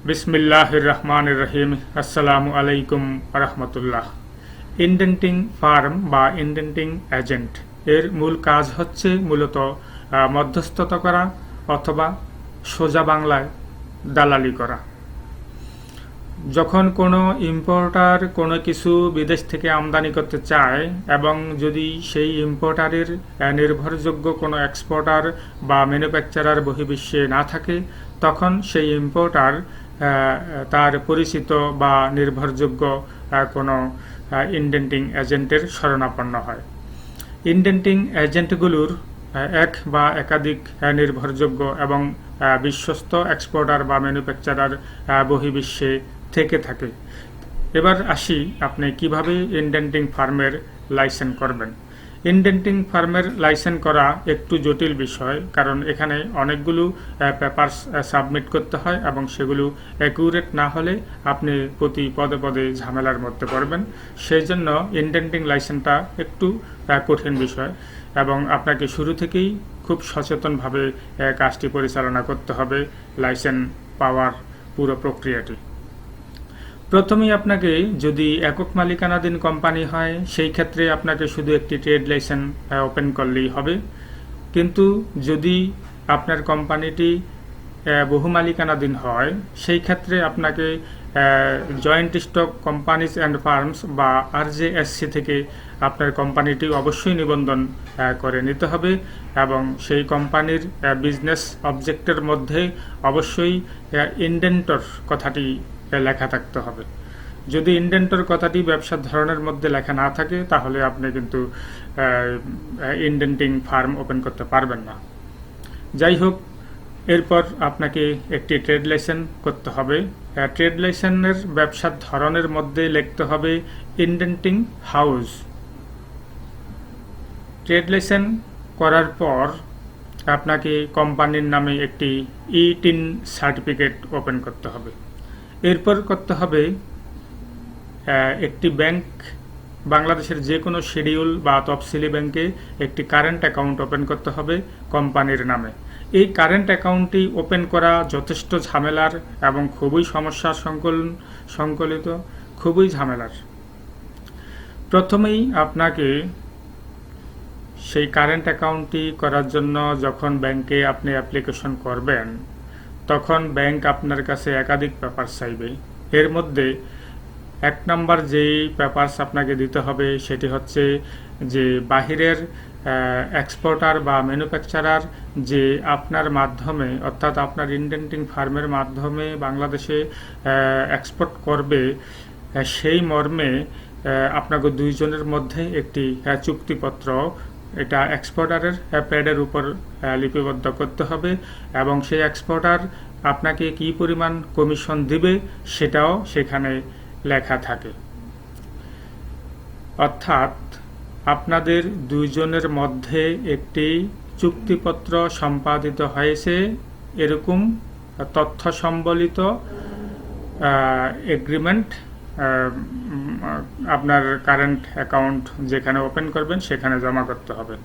বিসমিল্লাহির রহমানির রহিম। আসসালামু আলাইকুম রহমতুল্লাহ। ইনডেন্টিং ফার্ম বা ইনডেন্টিং এজেন্ট এর মূল কাজ হচ্ছে মূলত মধ্যস্থতা করা অথবা সোজা বাংলায় দালালি করা। যখন কোনো ইম্পোর্টার কোনো কিছু বিদেশ থেকে আমদানি করতে চায় এবং যদি সেই ইম্পোর্টারের নির্ভরযোগ্য কোনো এক্সপোর্টার বা ম্যানুফ্যাকচারার বহির্বিশ্বে না থাকে, তখন সেই ইম্পোর্টার তার পরিচিত বা নির্ভরযোগ্য কোনো ইনডেন্টিং এজেন্টের শরণাপন্ন হয়। ইনডেন্টিং এজেন্টগুলোর এক বা একাধিক নির্ভরযোগ্য এবং বিশ্বস্ত এক্সপোর্টার বা ম্যানুফ্যাকচারার বহির্বিশ্বে থেকে থাকে। এবার আসি আপনি কিভাবে ইনডেন্টিং ফার্মের লাইসেন্স করবেন। ইনডেন্টিং ফার্মের লাইসেন্স করা একটু জটিল বিষয়, কারণ এখানে অনেকগুলো পেপারস সাবমিট করতে হয় এবং সেগুলো অ্যাকুরেট না হলে আপনি প্রতি পদে পদে ঝামেলার মধ্যে পড়বেন। সেই জন্য ইনডেন্টিং লাইসেন্সটা একটু কঠিন বিষয় এবং আপনাকে শুরু থেকেই খুব সচেতনভাবে কাজটি পরিচালনা করতে হবে লাইসেন্স পাওয়ার পুরো প্রক্রিয়াটি। প্রথমেই আপনাকে, যদি একক মালিকানাধীন কোম্পানি হয়, সেই ক্ষেত্রে আপনাকে শুধু একটি ট্রেড লাইসেন্স ওপেন করলেই হবে। কিন্তু যদি আপনার কোম্পানিটি বহু মালিকানাধীন হয়, সেই ক্ষেত্রে আপনাকে joint stock companies and firms বা RJSC থেকে আপনার কোম্পানিটি অবশ্যই নিবন্ধন করে নিতে হবে এবং সেই কোম্পানির বিজনেস অবজেক্টের মধ্যে অবশ্যই ইনডেন্টর কথাটি লেখা থাকতে হবে। যদি ইনডেন্টর কথাটি ব্যবসার ধরনের মধ্যে লেখা না থাকে, তাহলে আপনি কিন্তু ইনডেন্টিং ফার্ম ওপেন করতে পারবেন না। যাই হোক, এরপর আপনাকে একটি ট্রেড লাইসেন্স করতে হবে। ট্রেড লাইসেন্সের ব্যবসার ধরনের মধ্যে লিখতে হবে ইনডেন্টিং হাউস। ট্রেড লাইসেন্স করার পর আপনাকে কোম্পানির নামে একটি ই-টিন সার্টিফিকেট ওপেন করতে হবে। এরপর করতে হবে একটি ব্যাংক, বাংলাদেশের যে কোনো শিডিউল বা তফসিলি ব্যাংকে একটি কারেন্ট অ্যাকাউন্ট ওপেন করতে হবে কোম্পানির নামে। এই কারেন্ট অ্যাকাউন্টটি ওপেন করা যথেষ্ট ঝামেলার এবং খুবই সমস্যার সংকলিত, খুবই ঝামেলার। প্রথমেই আপনাকে সেই কারেন্ট অ্যাকাউন্টটি করার জন্য যখন ব্যাংকে আপনি অ্যাপ্লিকেশন করবেন, তখন ব্যাংক আপনার কাছে একাধিক পেপার চাইবে। এর মধ্যে এক নম্বর যেই পেপারস আপনাকে দিতে হবে সেটি হচ্ছে যে বাহিরের এক্সপোর্টার বা ম্যানুফ্যাকচারার যে আপনার মাধ্যমে, অর্থাৎ আপনার ইনডেন্টিং ফার্মের মাধ্যমে বাংলাদেশে এক্সপোর্ট করবে, সেই মর্মে আপনাকে দুইজনের মধ্যে একটি চুক্তিপত্র, এটা এক্সপোর্টারের প্যাডের উপর লিপিবদ্ধ করতে হবে এবং সেই এক্সপোর্টার আপনাকে কী পরিমাণ কমিশন দিবে সেটাও সেখানে লেখা থাকে। অর্থাৎ আপনাদের দুইজনের মধ্যে একটি চুক্তিপত্র সম্পাদিত হয়েছে, এরকম তথ্য সম্বলিত এগ্রিমেন্ট আপনার কারেন্ট অ্যাকাউন্ট যেখানে ওপেন করবেন সেখানে জমা করতে হবে।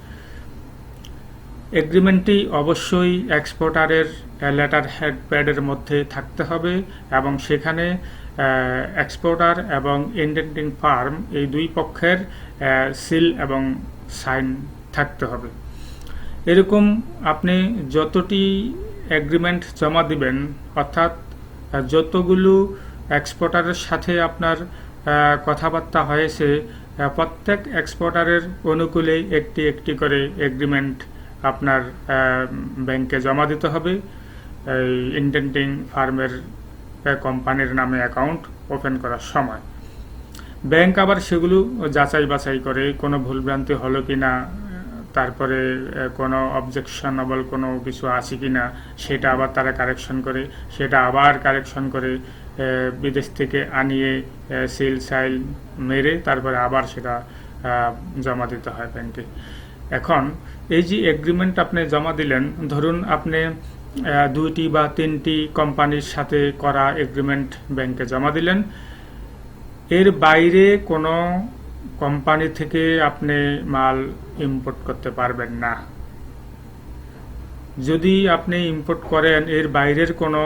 এগ্রিমেন্টটি অবশ্যই এক্সপোর্টারের লেটার হেড প্যাডের মধ্যে থাকতে হবে এবং সেখানে এক্সপোর্টার এবং ইনডেন্টিং ফার্ম এই দুই পক্ষের সিল এবং সাইন থাকতে হবে। এরকম আপনি যতটি এগ্রিমেন্ট জমা দিবেন, অর্থাৎ যতগুলো এক্সপোর্টারের সাথে আপনার কথাবার্তা হয়েছে, প্রত্যেক এক্সপোর্টারের অনুকূলে একটি একটি করে এগ্রিমেন্ট আপনার ব্যাংকে জমা দিতে হবে এই ইনডেন্টিং ফার্মের কোম্পানির নামে অ্যাকাউন্ট ওপেন করার সময়। ব্যাংক আবার সেগুলো যাচাই বাছাই করে কোনো ভুলভ্রান্তি হলো কি না, তারপরে কোনো অবজেকশনেবল কোনো কিছু আছে কি না সেটা আবার তারা কারেকশন করে, সেটা আবার কারেকশন করে বিদেশ থেকে আনিয়ে সিল সাইল মেরে তারপরে আবার সেটা জমা দিতে হয় ব্যাংকে। এখন এই যে এগ্রিমেন্ট আপনি জমা দিলেন, ধরুন আপনি দুইটি বা তিনটি কোম্পানির সাথে করা এগ্রিমেন্ট ব্যাংকে জমা দিলেন, এর বাইরে কোনো কোম্পানি থেকে আপনি মাল ইম্পোর্ট করতে পারবেন না। যদি আপনি ইম্পোর্ট করেন, এর বাইরের কোনো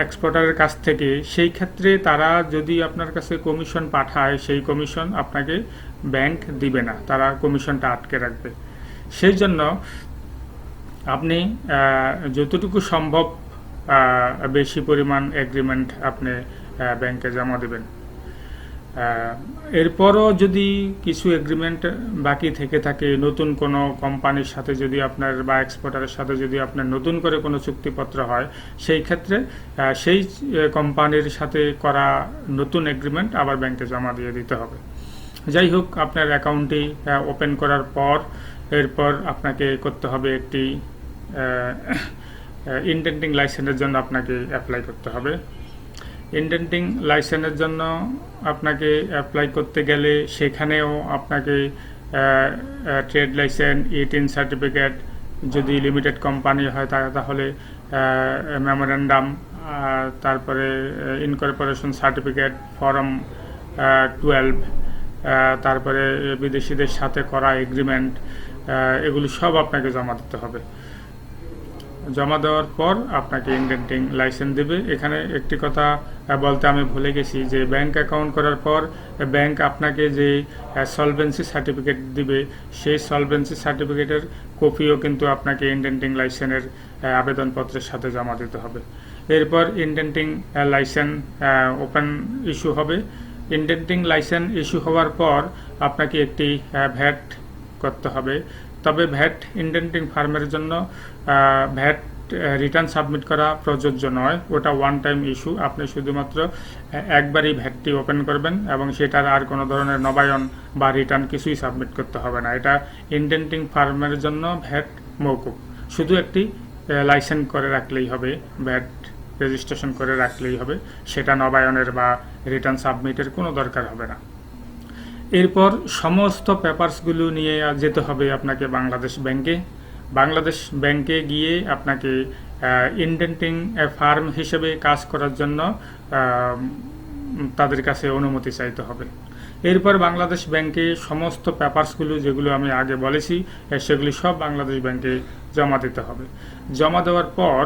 এক্সপোর্টারের কাছ থেকে, সেই ক্ষেত্রে তারা যদি আপনার কাছে কমিশন পাঠায়, সেই কমিশন আপনাকে ব্যাংক দিবে না, তারা কমিশনটা আটকে রাখবে। সেই জন্য আপনি যতটুকু সম্ভব বেশি পরিমাণ এগ্রিমেন্ট আপনি ব্যাংকে জমা দেবেন। এরপরও যদি কিছু এগ্রিমেন্ট বাকি থেকে থাকে, নতুন কোনো কোম্পানির সাথে যদি আপনার বা এক্সপোর্টারের সাথে যদি আপনার নতুন করে কোনো চুক্তিপত্র হয়, সেই ক্ষেত্রে সেই কোম্পানির সাথে করা নতুন এগ্রিমেন্ট আবার ব্যাংকে জমা দিয়ে দিতে হবে। যাই হোক, আপনার অ্যাকাউন্টটি ওপেন করার পর এরপর আপনাকে করতে হবে একটি ইনডেন্টিং লাইসেন্সের জন্য আপনাকে অ্যাপ্লাই করতে হবে। ইনডেন্টিং লাইসেন্সের জন্য আপনাকে অ্যাপ্লাই করতে গেলে সেখানেও আপনাকে ট্রেড লাইসেন্স, E-TIN সার্টিফিকেট, যদি লিমিটেড কোম্পানি হয় তাহলে মেমোরেন্ডাম, তারপরে ইনকর্পোরেশন সার্টিফিকেট, ফর্ম 12, তারপরে বিদেশিদের সাথে করা এগ্রিমেন্ট, এগুলো সব আপনাকে জমা দিতে হবে। জমা দেওয়ার পর আপনাকে ইনডেন্টিং লাইসেন্স দেবে। এখানে একটি কথা বলতে আমি ভুলে গেছি যে ব্যাংক অ্যাকাউন্ট করার পর ব্যাংক আপনাকে যে সলভেন্সি সার্টিফিকেট দিবে, সেই সলভেন্সি সার্টিফিকেটের কপিও কিন্তু আপনাকে ইনডেন্টিং লাইসেন্সের আবেদনপত্রের সাথে জমা দিতে হবে। এরপর ইনডেন্টিং লাইসেন্স ওপেন ইস্যু হবে। ইনডেন্টিং লাইসেন্স ইস্যু হওয়ার পর আপনাকে একটি ভ্যাট করতে হবে। তবে ভ্যাট ইনডেন্টিং ফার্মের জন্য ভ্যাট রিটার্ন সাবমিট করা প্রযোজ্য নয়, ওটা ওয়ান টাইম ইস্যু। আপনি শুধুমাত্র একবারই ভ্যাটটি ওপেন করবেন এবং সেটার আর কোনো ধরনের নবায়ন বা রিটার্ন কিছুই সাবমিট করতে হবে না। এটা ইনডেন্টিং ফার্মের জন্য ভ্যাট মওকুফ। শুধু একটি লাইসেন্স করে রাখলেই হবে, ভ্যাট রেজিস্ট্রেশন করে রাখলেই হবে, সেটা নবায়নের বা রিটার্ন সাবমিটের কোনো দরকার হবে না। এরপর সমস্ত পেপারসগুলো নিয়ে যেতে হবে আপনাকে বাংলাদেশ ব্যাংকে। বাংলাদেশ ব্যাংকে গিয়ে আপনাকে ইনডেন্টিং ফার্ম হিসেবে কাজ করার জন্য তাদের কাছে অনুমতি চাইতে হবে। এরপর বাংলাদেশ ব্যাংকে সমস্ত পেপারসগুলো যেগুলো আমি আগে বলেছি সেগুলি সব বাংলাদেশ ব্যাংকে জমা দিতে হবে। জমা দেওয়ার পর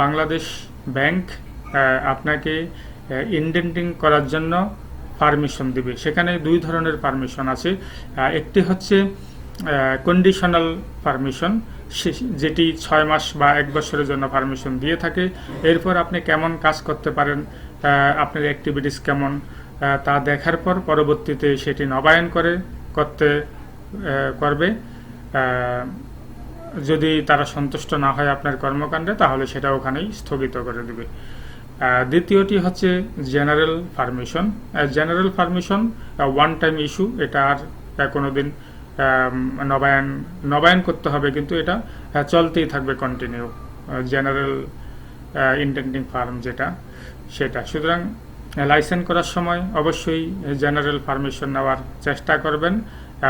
বাংলাদেশ ব্যাংক আপনাকে ইনডেন্টিং করার জন্য পারমিশন দিবে। সেখানে দুই ধরনের পারমিশন আছে। একটি হচ্ছে কন্ডিশনাল পারমিশন, যেটি 6 মাস বা 1 বছরের জন্য পারমিশন দিয়ে থাকে। এরপর আপনি কেমন কাজ করতে পারেন, আপনার অ্যাক্টিভিটিস কেমন, তা দেখার পর পরবর্তীতে সেটি নবায়ন করবে। যদি তারা সন্তুষ্ট না হয় আপনার কর্মকাণ্ডে, তাহলে সেটা ওখানেই স্থগিত করে দেবে। দ্বিতীয়টি হচ্ছে general permission. General permission one time issue, এটা আর কোনোদিন নবায়ন করতে হবে, কিন্তু এটা চলতেই থাকবে কন্টিনিউ। জেনারেল ইনডেন্টিং ফার্ম সেটা সুতরাং লাইসেন্স করার সময় অবশ্যই জেনারেল পারমিশন নেওয়ার চেষ্টা করবেন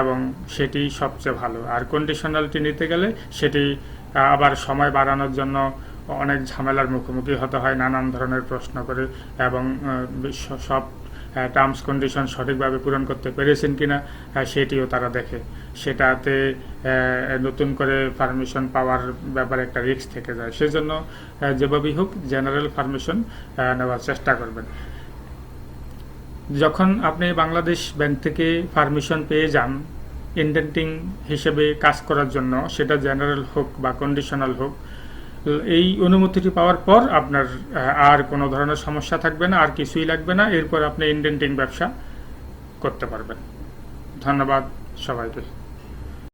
এবং সেটি সবচেয়ে ভালো। আর কন্ডিশনালটি নিতে গেলে সেটি আবার সময় বাড়ানোর জন্য অনেক ঝামেলার মুখোমুখি হতে হয়, নানান ধরনের প্রশ্ন করে, এবং সব টার্মস কন্ডিশন সঠিকভাবে পূরণ করতে পেরেছেন কিনা সেটিও তারা দেখে। সেটাতে নতুন করে পারমিশন পাওয়ার ব্যাপারে একটা রিস্ক থেকে যায়। সেজন্য যেভাবেই হোক জেনারেল পারমিশন নেওয়ার চেষ্টা করবেন। যখন আপনি বাংলাদেশ ব্যাংক থেকে পারমিশন পেয়ে যান ইনডেন্টিং হিসেবে কাজ করার জন্য, সেটা জেনারেল হোক বা কন্ডিশনাল হোক, এই অনুমতিটি পাওয়ার পর আপনার আর কোনো ধরনের সমস্যা থাকবে না, আর কিছুই লাগবে না। এরপর আপনি ইনডেন্টিং ব্যবসা করতে পারবেন। ধন্যবাদ সবাইকে।